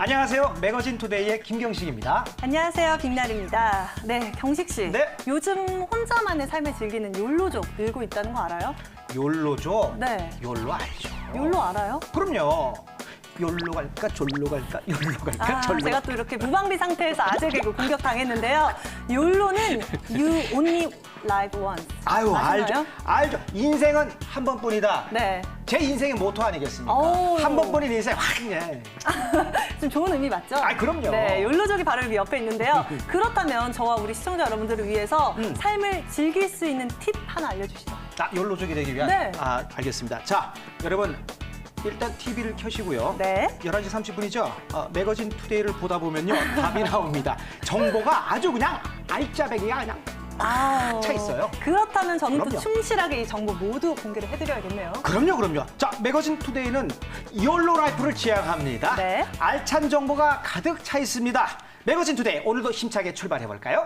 안녕하세요. 매거진 투데이의 김경식입니다. 안녕하세요. 김나리입니다. 네, 경식 씨. 네. 요즘 혼자만의 삶을 즐기는 욜로족 늘고 있다는 거 알아요? 욜로죠? 네. 욜로 알죠. 욜로 알아요? 그럼요. 욜로 갈까, 졸로 갈까, 욜로 갈까, 졸로 제가 또 이렇게 무방비 상태에서 아재 개그 공격당했는데요. 욜로는 You Only Live Once. 아유, 아시나요? 알죠. 인생은 한 번뿐이다. 네. 제 인생의 모토 아니겠습니까? 오. 한 번뿐인 인생, 확, 예. 좀 좋은 의미 맞죠? 아, 그럼요. 네, 욜로족이 바로 여기 옆에 있는데요. 그렇다면 저와 우리 시청자 여러분들을 위해서 삶을 즐길 수 있는 팁 하나 알려주시죠. 욜로족이 되기 위한? 네. 알겠습니다. 자, 여러분. 일단 TV를 켜시고요. 네. 11시 30분이죠. 매거진 투데이를 보다 보면요. 답이 나옵니다. 정보가 아주 그냥 알짜배기가 그냥 차 있어요. 그렇다면 저는 또 그럼요. 충실하게 이 정보 모두 공개를 해드려야겠네요. 그럼요. 자, 매거진 투데이는 욜로 라이프를 지향합니다. 네. 알찬 정보가 가득 차 있습니다. 매거진 투데이 오늘도 힘차게 출발해볼까요?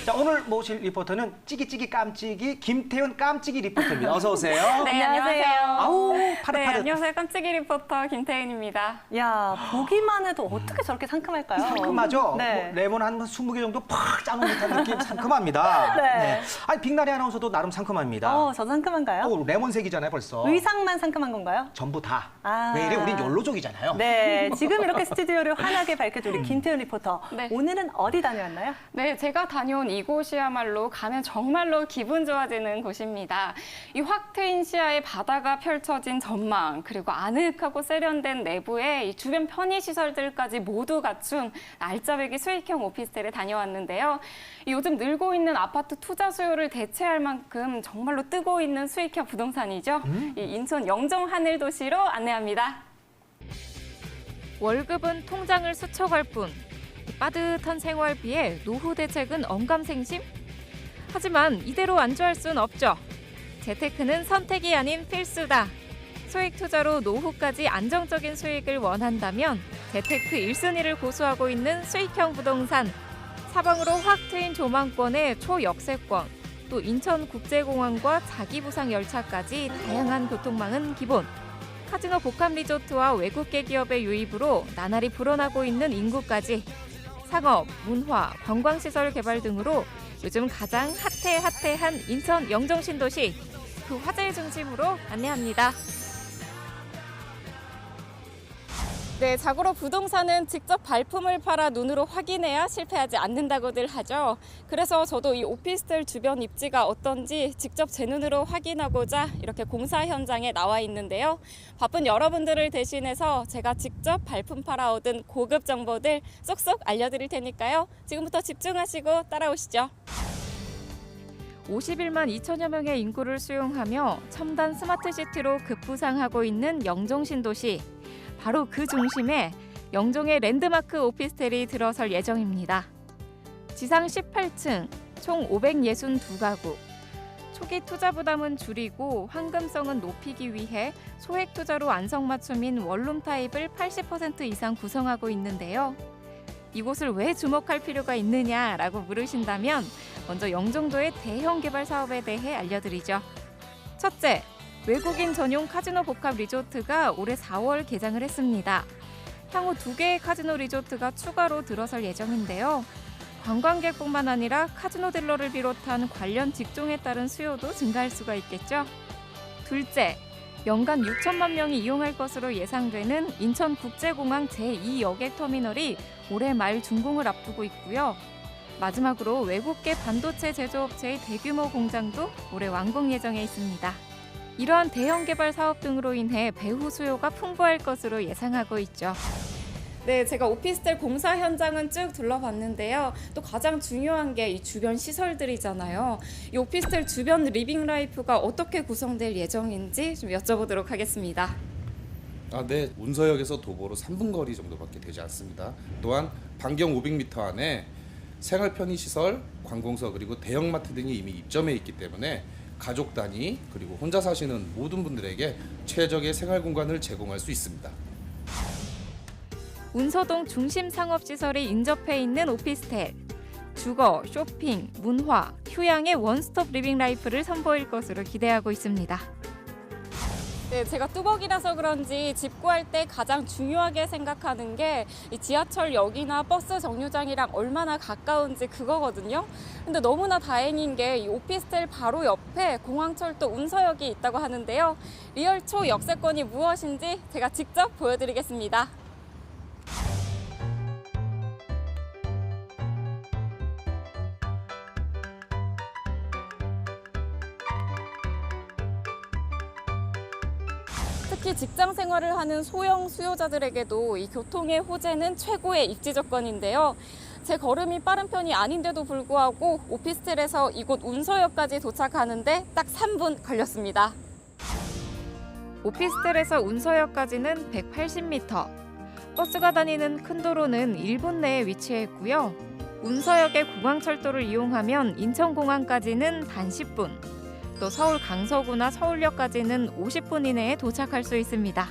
자, 오늘 모실 리포터는 찌기찌기 깜찍이 김태훈 깜찍이 리포터입니다. 어서 오세요. 네, 안녕하세요. 아우, 네, 파릇파릇. 안녕하세요. 깜찍이 리포터 김태윤입니다. 야, 보기만 해도 어떻게 저렇게 상큼할까요? 상큼하죠? 네. 뭐 레몬 한 20개 정도 팍 짜놓은 듯한 느낌 상큼합니다. 네. 아니, 빅나리 아나운서도 나름 상큼합니다. 저도 상큼한가요? 레몬색이잖아요, 벌써. 의상만 상큼한 건가요? 전부 다. 아. 왜 이래? 우린 욜로족이잖아요. 네, 지금 이렇게 스튜디오를 환하게 밝혀줄 우리 김태훈 리포터. 네. 오늘은 어디 다녀왔나요? 네, 제가 다녀온 이곳이야말로 가면 정말로 기분 좋아지는 곳입니다. 이 확 트인 시야의 바다가 펼쳐진 전망, 그리고 아늑하고 세련된 내부에 이 주변 편의시설들까지 모두 갖춘 알짜배기 수익형 오피스텔에 다녀왔는데요. 요즘 늘고 있는 아파트 투자 수요를 대체할 만큼 정말로 뜨고 있는 수익형 부동산이죠. 이 인천 영종 하늘도시로 안내합니다. 월급은 통장을 스쳐갈 뿐 빠듯한 생활비에 노후 대책은 언감생심? 하지만 이대로 안주할 순 없죠. 재테크는 선택이 아닌 필수다. 소액 투자로 노후까지 안정적인 수익을 원한다면 재테크 1순위를 고수하고 있는 수익형 부동산. 사방으로 확 트인 조망권에 초역세권, 또 인천국제공항과 자기부상 열차까지 다양한 교통망은 기본. 카지노 복합 리조트와 외국계 기업의 유입으로 나날이 불어나고 있는 인구까지 상업, 문화, 관광시설 개발 등으로 요즘 가장 핫한 인천 영종 신도시, 그 화제의 중심으로 안내합니다. 네, 자고로 부동산은 직접 발품을 팔아 눈으로 확인해야 실패하지 않는다고들 하죠. 그래서 저도 이 오피스텔 주변 입지가 어떤지 직접 제 눈으로 확인하고자 이렇게 공사 현장에 나와 있는데요. 바쁜 여러분들을 대신해서 제가 직접 발품 팔아 얻은 고급 정보들 쏙쏙 알려드릴 테니까요. 지금부터 집중하시고 따라오시죠. 51만 2천여 명의 인구를 수용하며 첨단 스마트시티로 급부상하고 있는 영종 신도시. 바로 그 중심에 영종의 랜드마크 오피스텔이 들어설 예정입니다. 지상 18층, 총 562가구. 초기 투자 부담은 줄이고 황금성은 높이기 위해 소액 투자로 안성맞춤인 원룸 타입을 80% 이상 구성하고 있는데요. 이곳을 왜 주목할 필요가 있느냐라고 물으신다면 먼저 영종도의 대형 개발 사업에 대해 알려드리죠. 첫째, 외국인 전용 카지노 복합 리조트가 올해 4월 개장을 했습니다. 향후 2개의 카지노 리조트가 추가로 들어설 예정인데요. 관광객뿐만 아니라 카지노 딜러를 비롯한 관련 직종에 따른 수요도 증가할 수가 있겠죠. 둘째, 연간 6천만 명이 이용할 것으로 예상되는 인천국제공항 제2여객터미널이 올해 말 준공을 앞두고 있고요. 마지막으로 외국계 반도체 제조업체의 대규모 공장도 올해 완공 예정에 있습니다. 이러한 대형 개발 사업 등으로 인해 배후 수요가 풍부할 것으로 예상하고 있죠. 네, 제가 오피스텔 공사 현장은 쭉 둘러봤는데요. 또 가장 중요한 게 이 주변 시설들이잖아요. 이 오피스텔 주변 리빙 라이프가 어떻게 구성될 예정인지 좀 여쭤보도록 하겠습니다. 네. 운서역에서 도보로 3분 거리 정도밖에 되지 않습니다. 또한 반경 500m 안에 생활 편의시설, 관공서 그리고 대형마트 등이 이미 입점해 있기 때문에 가족 단위 그리고 혼자 사시는 모든 분들에게 최적의 생활 공간을 제공할 수 있습니다. 운서동 중심 상업시설이 인접해 있는 오피스텔. 주거, 쇼핑, 문화, 휴양의 원스톱 리빙 라이프를 선보일 것으로 기대하고 있습니다. 네, 제가 뚜벅이라서 그런지 집 구할 때 가장 중요하게 생각하는 게 이 지하철역이나 버스 정류장이랑 얼마나 가까운지 그거거든요. 근데 너무나 다행인 게 이 오피스텔 바로 옆에 공항철도 운서역이 있다고 하는데요. 리얼초 역세권이 무엇인지 제가 직접 보여드리겠습니다. 특히 직장 생활을 하는 소형 수요자들에게도 이 교통의 호재는 최고의 입지 조건인데요. 제 걸음이 빠른 편이 아닌데도 불구하고 오피스텔에서 이곳 운서역까지 도착하는데 딱 3분 걸렸습니다. 오피스텔에서 운서역까지는 180m, 버스가 다니는 큰 도로는 1분 내에 위치해 있고요. 운서역의 공항철도를 이용하면 인천공항까지는 단 10분, 또 서울 강서구나 서울역까지는 50분 이내에 도착할 수 있습니다.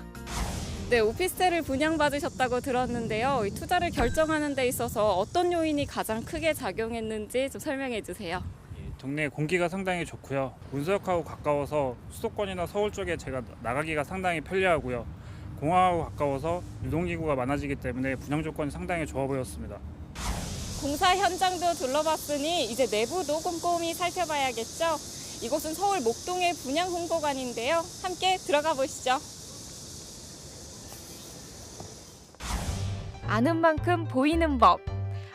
네, 오피스텔을 분양받으셨다고 들었는데요. 이 투자를 결정하는 데 있어서 어떤 요인이 가장 크게 작용했는지 좀 설명해 주세요. 동네 공기가 상당히 좋고요. 운서역하고 가까워서 수도권이나 서울 쪽에 제가 나가기가 상당히 편리하고요. 공항하고 가까워서 유동기구가 많아지기 때문에 분양 조건이 상당히 좋아 보였습니다. 공사 현장도 둘러봤으니 이제 내부도 꼼꼼히 살펴봐야겠죠. 이곳은 서울 목동의 분양 홍보관인데요. 함께 들어가 보시죠. 아는 만큼 보이는 법.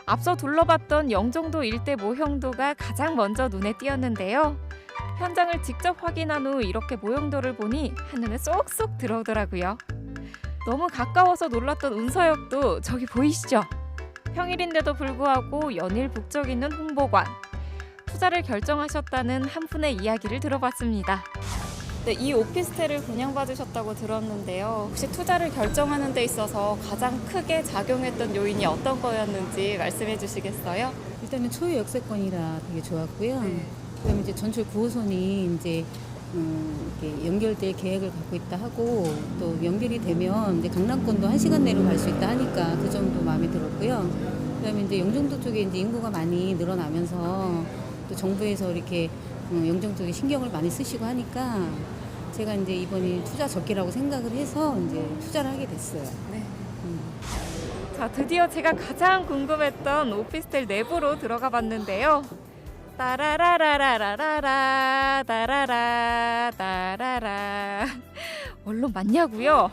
앞서 둘러봤던 영종도 일대 모형도가 가장 먼저 눈에 띄었는데요. 현장을 직접 확인한 후 이렇게 모형도를 보니 한눈에 쏙쏙 들어오더라고요. 너무 가까워서 놀랐던 운서역도 저기 보이시죠? 평일인데도 불구하고 연일 북적 있는 홍보관. 투자를 결정하셨다는 한 분의 이야기를 들어봤습니다. 네, 이 오피스텔을 분양받으셨다고 들었는데요. 혹시 투자를 결정하는 데 있어서 가장 크게 작용했던 요인이 어떤 거였는지 말씀해 주시겠어요? 일단은 초유 역세권이라 되게 좋았고요. 그다음에 이제 전철 9호선이 이제 이렇게 연결될 계획을 갖고 있다 하고 또 연결이 되면 이제 강남권도 1시간 내로 갈 수 있다 하니까 그 점도 마음에 들었고요. 그다음에 이제 영종도 쪽에 이제 인구가 많이 늘어나면서 또 정부에서 이렇게 영종 쪽에 신경을 많이 쓰시고 하니까 제가 이제 이번이 투자 적기라고 생각을 해서 이제 투자를 하게 됐어요. 네. 자, 드디어 제가 가장 궁금했던 오피스텔 내부로 들어가 봤는데요. 따라라라라라라 따라라 따라라 원룸 맞냐고요?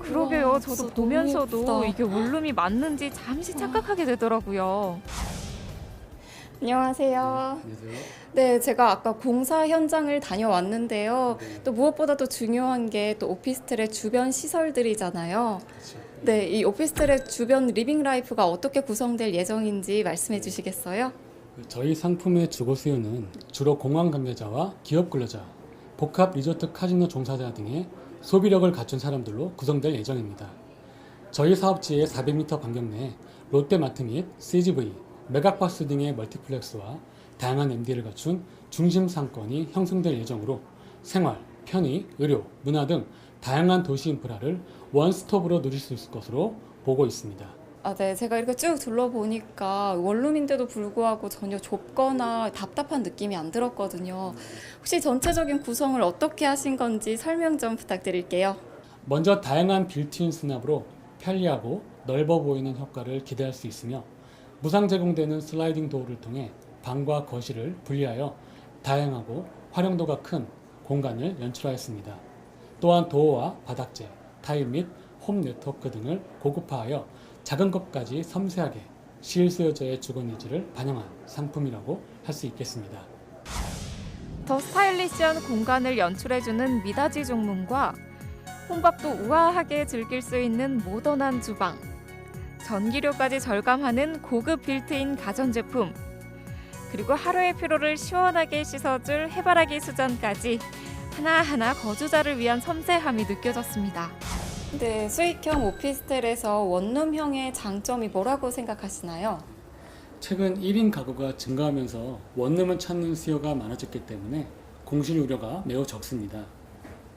그러게요. 우와, 저도 진짜 보면서도 너무 예쁘다. 이게 원룸이 맞는지 잠시 착각하게 되더라고요. 안녕하세요. 네, 제가 아까 공사 현장을 다녀왔는데요. 또 무엇보다도 중요한 게 또 오피스텔의 주변 시설들이잖아요. 네, 이 오피스텔의 주변 리빙 라이프가 어떻게 구성될 예정인지 말씀해 주시겠어요? 저희 상품의 주거 수요는 주로 공항 관계자와 기업 근로자, 복합 리조트 카지노 종사자 등의 소비력을 갖춘 사람들로 구성될 예정입니다. 저희 사업지의 400m 반경 내에 롯데마트 및 CGV, 메가박스 등의 멀티플렉스와 다양한 MD를 갖춘 중심 상권이 형성될 예정으로 생활, 편의, 의료, 문화 등 다양한 도시 인프라를 원스톱으로 누릴 수 있을 것으로 보고 있습니다. 아, 네. 제가 이렇게 쭉 둘러보니까 원룸인데도 불구하고 전혀 좁거나 답답한 느낌이 안 들었거든요. 혹시 전체적인 구성을 어떻게 하신 건지 설명 좀 부탁드릴게요. 먼저 다양한 빌트인 수납으로 편리하고 넓어 보이는 효과를 기대할 수 있으며 무상 제공되는 슬라이딩 도어를 통해 방과 거실을 분리하여 다양하고 활용도가 큰 공간을 연출하였습니다. 또한 도어와 바닥재, 타일 및 홈 네트워크 등을 고급화하여 작은 것까지 섬세하게 실수요자의 주거 니즈를 반영한 상품이라고 할 수 있겠습니다. 더 스타일리시한 공간을 연출해주는 미닫이 종문과 혼밥도 우아하게 즐길 수 있는 모던한 주방, 전기료까지 절감하는 고급 빌트인 가전제품, 그리고 하루의 피로를 시원하게 씻어줄 해바라기 수전까지 하나하나 거주자를 위한 섬세함이 느껴졌습니다. 네, 수익형 오피스텔에서 원룸형의 장점이 뭐라고 생각하시나요? 최근 1인 가구가 증가하면서 원룸을 찾는 수요가 많아졌기 때문에 공실 우려가 매우 적습니다.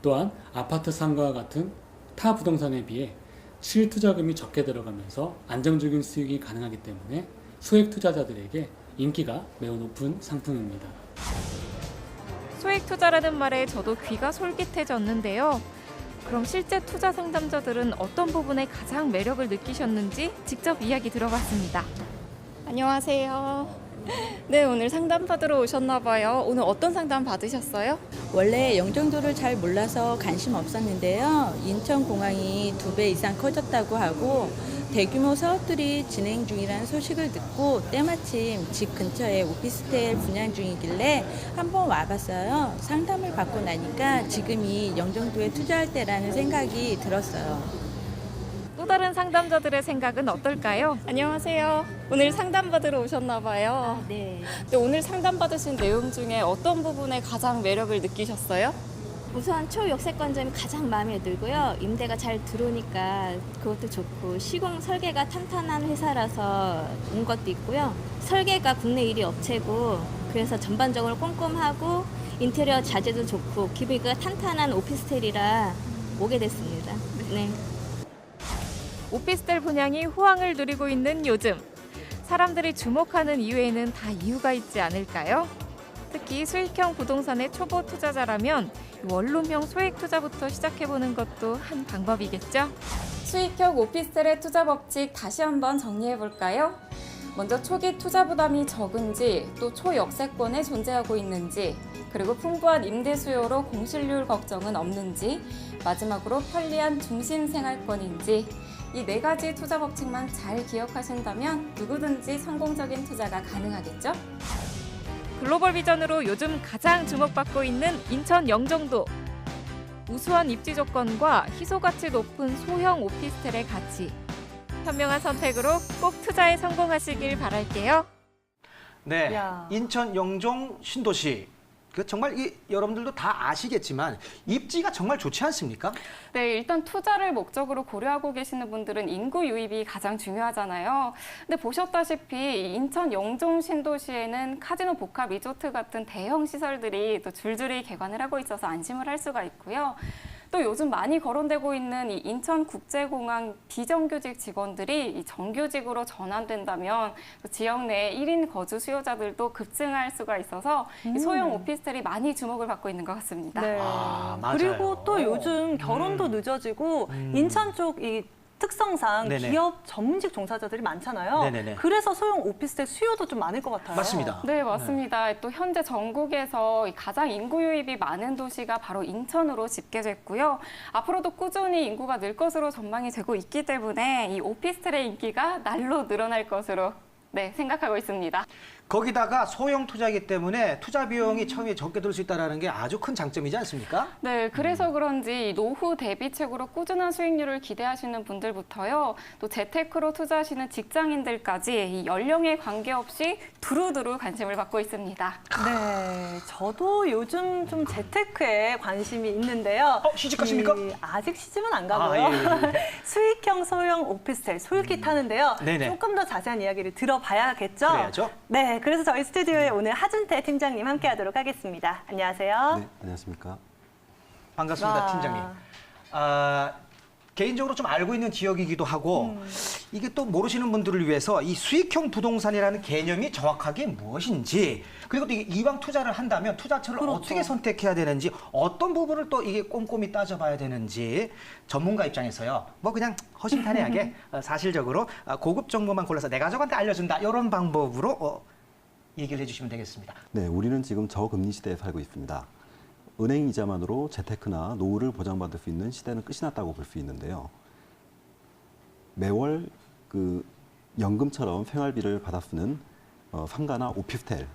또한 아파트 상가와 같은 타 부동산에 비해 실투자금이 적게 들어가면서 안정적인 수익이 가능하기 때문에 소액 투자자들에게 인기가 매우 높은 상품입니다. 소액 투자라는 말에 저도 귀가 솔깃해졌는데요. 그럼 실제 투자 상담자들은 어떤 부분에 가장 매력을 느끼셨는지 직접 이야기 들어봤습니다. 안녕하세요. 네, 오늘 상담 받으러 오셨나 봐요. 오늘 어떤 상담 받으셨어요? 원래 영종도를 잘 몰라서 관심 없었는데요. 인천공항이 2배 이상 커졌다고 하고 대규모 사업들이 진행 중이라는 소식을 듣고 때마침 집 근처에 오피스텔 분양 중이길래 한번 와봤어요. 상담을 받고 나니까 지금이 영종도에 투자할 때라는 생각이 들었어요. 또 다른 상담자들의 생각은 어떨까요? 안녕하세요. 오늘 상담 받으러 오셨나 봐요. 네. 네, 오늘 상담 받으신 내용 중에 어떤 부분에 가장 매력을 느끼셨어요? 우선 초역세권점이 가장 마음에 들고요. 임대가 잘 들어오니까 그것도 좋고 시공 설계가 탄탄한 회사라서 온 것도 있고요. 설계가 국내 1위 업체고 그래서 전반적으로 꼼꼼하고 인테리어 자재도 좋고 기비가 탄탄한 오피스텔이라 오게 됐습니다. 네. 오피스텔 분양이 호황을 누리고 있는 요즘. 사람들이 주목하는 이유에는 다 이유가 있지 않을까요? 특히 수익형 부동산의 초보 투자자라면 원룸형 소액 투자부터 시작해보는 것도 한 방법이겠죠? 수익형 오피스텔의 투자 법칙 다시 한번 정리해볼까요? 먼저 초기 투자 부담이 적은지, 또 초역세권에 존재하고 있는지, 그리고 풍부한 임대 수요로 공실률 걱정은 없는지, 마지막으로 편리한 중심 생활권인지, 이 4가지 투자 법칙만 잘 기억하신다면 누구든지 성공적인 투자가 가능하겠죠? 글로벌 비전으로 요즘 가장 주목받고 있는 인천 영종도. 우수한 입지 조건과 희소 가치 높은 소형 오피스텔의 가치. 현명한 선택으로 꼭 투자에 성공하시길 바랄게요. 네, 야. 인천 영종 신도시. 그 정말 여러분들도 다 아시겠지만 입지가 정말 좋지 않습니까? 네, 일단 투자를 목적으로 고려하고 계시는 분들은 인구 유입이 가장 중요하잖아요. 근데 보셨다시피 인천 영종 신도시에는 카지노 복합 리조트 같은 대형 시설들이 또 줄줄이 개관을 하고 있어서 안심을 할 수가 있고요. 또 요즘 많이 거론되고 있는 이 인천국제공항 비정규직 직원들이 이 정규직으로 전환된다면 또 지역 내 1인 거주 수요자들도 급증할 수가 있어서 이 소형 오피스텔이 많이 주목을 받고 있는 것 같습니다. 네. 아, 맞아요. 그리고 또 요즘 결혼도 늦어지고 인천 쪽 이 특성상 네네. 기업 전문직 종사자들이 많잖아요. 네네네. 그래서 소형 오피스텔 수요도 좀 많을 것 같아요. 맞습니다. 네, 맞습니다. 또 현재 전국에서 가장 인구 유입이 많은 도시가 바로 인천으로 집계됐고요. 앞으로도 꾸준히 인구가 늘 것으로 전망이 되고 있기 때문에 이 오피스텔의 인기가 날로 늘어날 것으로 생각하고 있습니다. 거기다가 소형 투자이기 때문에 투자 비용이 처음에 적게 들 수 있다는 게 아주 큰 장점이지 않습니까? 네, 그래서 그런지 노후 대비책으로 꾸준한 수익률을 기대하시는 분들부터요, 또 재테크로 투자하시는 직장인들까지 이 연령에 관계없이 두루두루 관심을 받고 있습니다. 네, 저도 요즘 좀 재테크에 관심이 있는데요. 시집가십니까? 아직 시집은 안 가고요. 아, 예. 수익형 소형 오피스텔 솔깃하는데요. 네네. 조금 더 자세한 이야기를 들어봐야겠죠? 그래야죠. 네, 그래서 저희 스튜디오에 오늘 하준태 팀장님 함께하도록 하겠습니다. 안녕하세요. 네, 안녕하십니까. 반갑습니다, 와. 팀장님. 개인적으로 좀 알고 있는 지역이기도 하고 이게 또 모르시는 분들을 위해서 이 수익형 부동산이라는 개념이 정확하게 무엇인지, 그리고 또 이게 이왕 투자를 한다면 투자처를 그렇죠. 어떻게 선택해야 되는지, 어떤 부분을 또 이게 꼼꼼히 따져봐야 되는지 전문가 입장에서요, 뭐 그냥 허심탄회하게 사실적으로 고급 정보만 골라서 내 가족한테 알려준다, 이런 방법으로 얘기를 해주시면 되겠습니다. 네, 우리는 지금 저금리 시대에 살고 있습니다. 은행 이자만으로 재테크나 노후를 보장받을 수 있는 시대는 끝이 났다고 볼 수 있는데요. 매월 그 연금처럼 생활비를 받아 쓰는 상가나 오피스텔에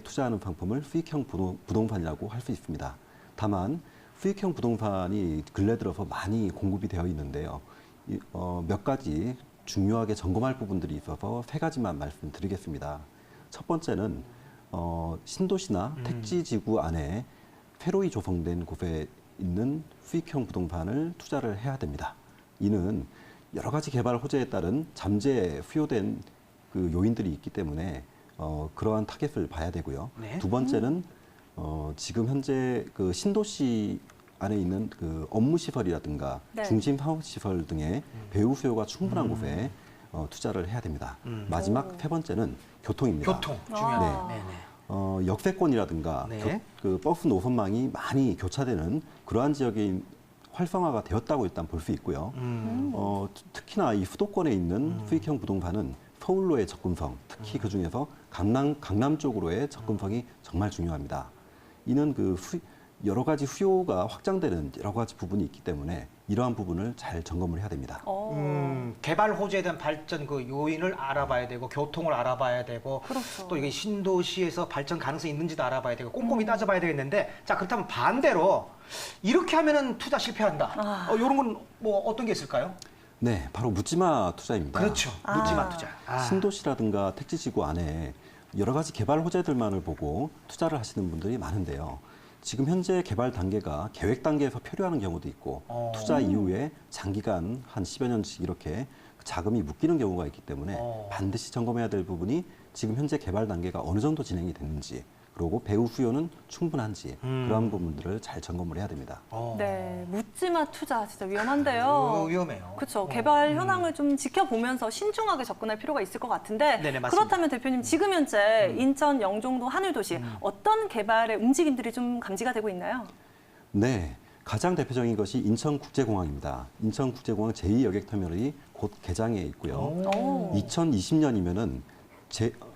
투자하는 상품을 수익형 부동산이라고 할 수 있습니다. 다만 수익형 부동산이 근래 들어서 많이 공급이 되어 있는데요. 몇 가지 중요하게 점검할 부분들이 있어서 3가지만 말씀드리겠습니다. 첫 번째는 신도시나 택지지구 안에 새로이 조성된 곳에 있는 수익형 부동산을 투자를 해야 됩니다. 이는 여러 가지 개발 호재에 따른 잠재 수요된 그 요인들이 있기 때문에 그러한 타겟을 봐야 되고요. 네. 두 번째는 지금 현재 그 신도시 안에 있는 그 업무 시설이라든가 네. 중심 사업 시설 등의 배후 수요가 충분한 곳에 투자를 해야 됩니다. 마지막 3번째는 교통입니다. 교통 중요하네. 아. 네네. 역세권이라든가 네. 그 버스 노선망이 많이 교차되는 그러한 지역에 활성화가 되었다고 일단 볼 수 있고요. 특히나 이 수도권에 있는 수익형 부동산은 서울로의 접근성, 특히 그 중에서 강남 쪽으로의 접근성이 정말 중요합니다. 이는 여러 가지 수요가 확장되는 여러 가지 부분이 있기 때문에 이러한 부분을 잘 점검을 해야 됩니다. 개발 호재에 대한 발전 그 요인을 알아봐야 되고 교통을 알아봐야 되고 그렇죠. 또 이게 신도시에서 발전 가능성이 있는지도 알아봐야 되고 꼼꼼히 따져봐야 되겠는데 자 그렇다면 반대로 이렇게 하면은 투자 실패한다. 이런 건 뭐 어떤 게 있을까요? 네, 바로 묻지마 투자입니다. 그렇죠. 묻지마 투자. 신도시라든가 택지지구 안에 여러 가지 개발 호재들만을 보고 투자를 하시는 분들이 많은데요. 지금 현재 개발 단계가 계획 단계에서 표류하는 경우도 있고 투자 이후에 장기간 한 10여 년씩 이렇게 자금이 묶이는 경우가 있기 때문에 반드시 점검해야 될 부분이 지금 현재 개발 단계가 어느 정도 진행이 됐는지 그리고 배후 수요는 충분한지 그런 부분들을 잘 점검을 해야 됩니다. 네, 묻지마 투자 진짜 위험한데요. 위험해요. 그렇죠. 개발 현황을 좀 지켜보면서 신중하게 접근할 필요가 있을 것 같은데 네네, 맞습니다. 그렇다면 대표님 지금 현재 인천 영종도 하늘도시 어떤 개발의 움직임들이 좀 감지가 되고 있나요? 네, 가장 대표적인 것이 인천국제공항입니다. 인천국제공항 제2여객터미널이 곧 개장해 있고요. 2020년이면은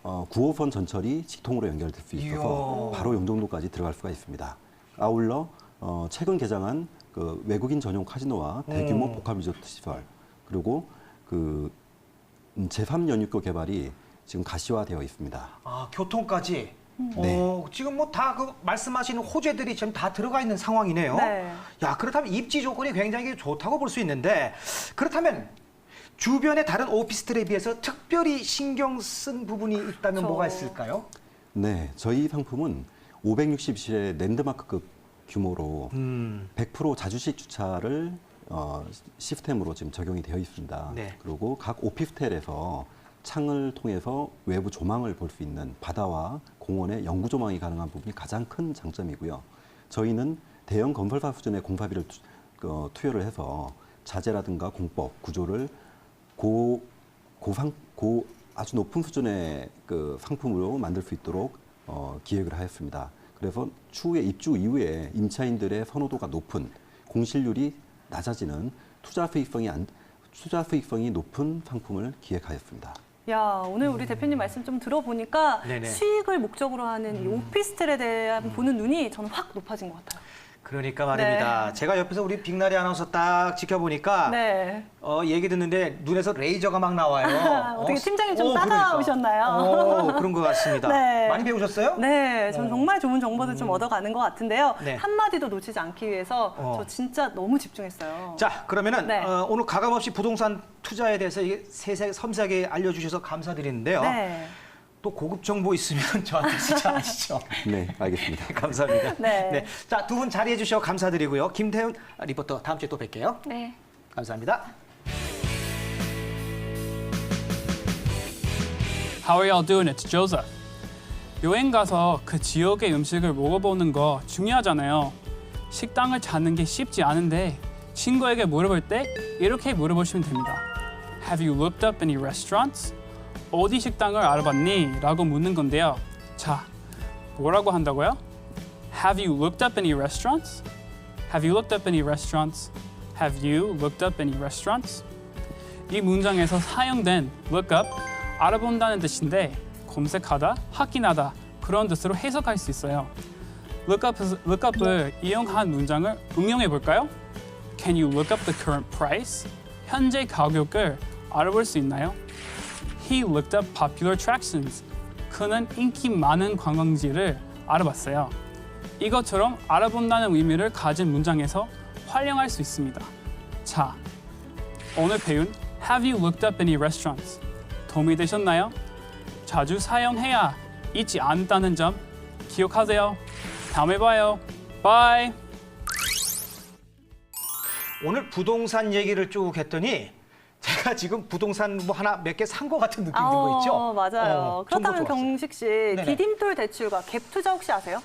9호선 전철이 직통으로 연결될 수 있어서 바로 영종도까지 들어갈 수가 있습니다. 아울러 최근 개장한 그 외국인 전용 카지노와 대규모 복합 리조트 시설 그리고 그 제3연육교 개발이 지금 가시화되어 있습니다. 교통까지. 네. 지금 뭐 다 그 말씀하시는 호재들이 지금 다 들어가 있는 상황이네요. 네. 야 그렇다면 입지 조건이 굉장히 좋다고 볼 수 있는데 그렇다면 주변의 다른 오피스텔에 비해서 특별히 신경 쓴 부분이 있다면 그렇죠. 뭐가 있을까요? 네, 저희 상품은 560실의 랜드마크급 규모로 100% 자주식 주차를 시스템으로 지금 적용이 되어 있습니다. 네. 그리고 각 오피스텔에서 창을 통해서 외부 조망을 볼 수 있는 바다와 공원의 영구 조망이 가능한 부분이 가장 큰 장점이고요. 저희는 대형 건설사 수준의 공사비를 투여를 해서 자재라든가 공법, 구조를 아주 높은 수준의 그 상품으로 만들 수 있도록 기획을 하였습니다. 그래서 추후에 입주 이후에 임차인들의 선호도가 높은 공실률이 낮아지는 투자 수익성이 높은 상품을 기획하였습니다. 야, 오늘 우리 대표님 말씀 좀 들어보니까 네네. 수익을 목적으로 하는 이 오피스텔에 대한 보는 눈이 저는 확 높아진 것 같아요. 그러니까 말입니다. 네. 제가 옆에서 우리 빅나리 아나운서 딱 지켜보니까 네. 얘기 듣는데 눈에서 레이저가 막 나와요. 어떻게 팀장님 좀 그러니까. 따라오셨나요? 그런 것 같습니다. 네. 많이 배우셨어요? 네, 전 정말 좋은 정보들 좀 얻어가는 것 같은데요. 네. 한마디도 놓치지 않기 위해서 저 진짜 너무 집중했어요. 자, 그러면은 네. 오늘 가감없이 부동산 투자에 대해서 이게 섬세하게 알려주셔서 감사드리는데요. 네. 또 고급 정보 있으면 저한테 진짜 아시죠? 네, 알겠습니다. 감사합니다. 네. 자, 두 분 자리해 주셔서 감사드리고요. 김태훈 리포터 다음 주에 또 뵐게요. 네. 감사합니다. How are y'all doing? It's Joseph. 여행 가서 그 지역의 음식을 먹어보는 거 중요하잖아요. 식당을 찾는 게 쉽지 않은데 친구에게 물어볼 때 이렇게 물어보시면 됩니다. Have you looked up any restaurants? 어디 식당을 알아봤니? 라고 묻는 건데요. 자, 뭐라고 한다고요? Have you looked up any restaurants? Have you looked up any restaurants? Have you looked up any restaurants? 이 문장에서 사용된 look up, 알아본다는 뜻인데 검색하다, 확인하다 그런 뜻으로 해석할 수 있어요. look up을 이용한 문장을 응용해 볼까요? Can you look up the current price? 현재 가격을 알아볼 수 있나요? He looked up popular attractions. 그는 인기 많은 관광지를 알아봤어요. 이것처럼 알아본다는 의미를 가진 문장에서 활용할 수 있습니다. 자, 오늘 배운 Have you looked up any restaurants? 도움이 되셨나요? 자주 사용해야 잊지 않는다는 점 기억하세요. 다음에 봐요. 바이. 오늘 부동산 얘기를 쭉 했더니 제가 지금 부동산 뭐 하나 몇 개 산 것 같은 느낌 들고 있죠? 맞아요. 그렇다면 정보 좋았어요. 경식 씨, 네네. 디딤돌 대출과 갭 투자 혹시 아세요?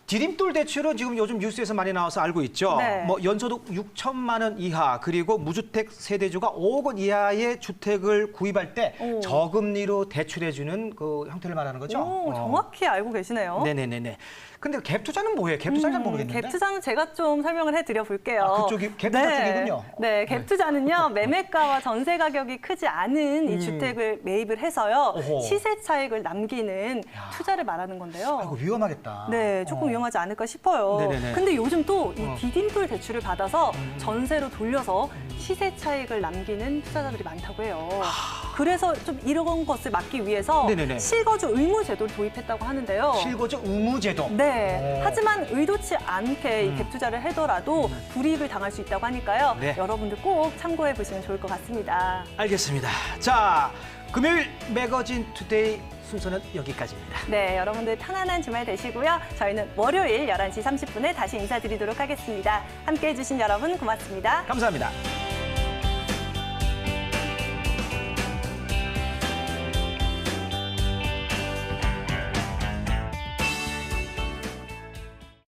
디딤돌 대출은 지금 요즘 뉴스에서 많이 나와서 알고 있죠. 네. 뭐 연소득 6천만 원 이하 그리고 무주택 세대주가 5억 원 이하의 주택을 구입할 때 저금리로 대출해주는 그 형태를 말하는 거죠. 오, 정확히 알고 계시네요. 네네네네. 근데 갭 투자는 뭐예요? 갭 투자는 잘 모르겠는데. 갭 투자는 제가 좀 설명을 해드려 볼게요. 아, 그쪽이 갭 투자 쪽이군요. 네, 갭 투자는요 매매가와 전세 가격이 크지 않은 이 주택을 매입을 해서요 어허. 시세 차익을 남기는 투자를 말하는 건데요. 아이고 위험하겠다. 네, 조금 위험하지 않을까 싶어요. 네네네. 근데 요즘 또 이 디딤돌 대출을 받아서 전세로 돌려서 시세 차익을 남기는 투자자들이 많다고 해요. 그래서 좀 이런 것을 막기 위해서 네네네. 실거주 의무 제도를 도입했다고 하는데요. 실거주 의무제도. 네. 오. 하지만 의도치 않게 이 갭 투자를 하더라도 불이익을 당할 수 있다고 하니까요. 네. 여러분들 꼭 참고해 보시면 좋을 것 같습니다. 알겠습니다. 자, 금요일 매거진 투데이 순서는 여기까지입니다. 네, 여러분들 편안한 주말 되시고요. 저희는 월요일 11시 30분에 다시 인사드리도록 하겠습니다. 함께해 주신 여러분 고맙습니다. 감사합니다.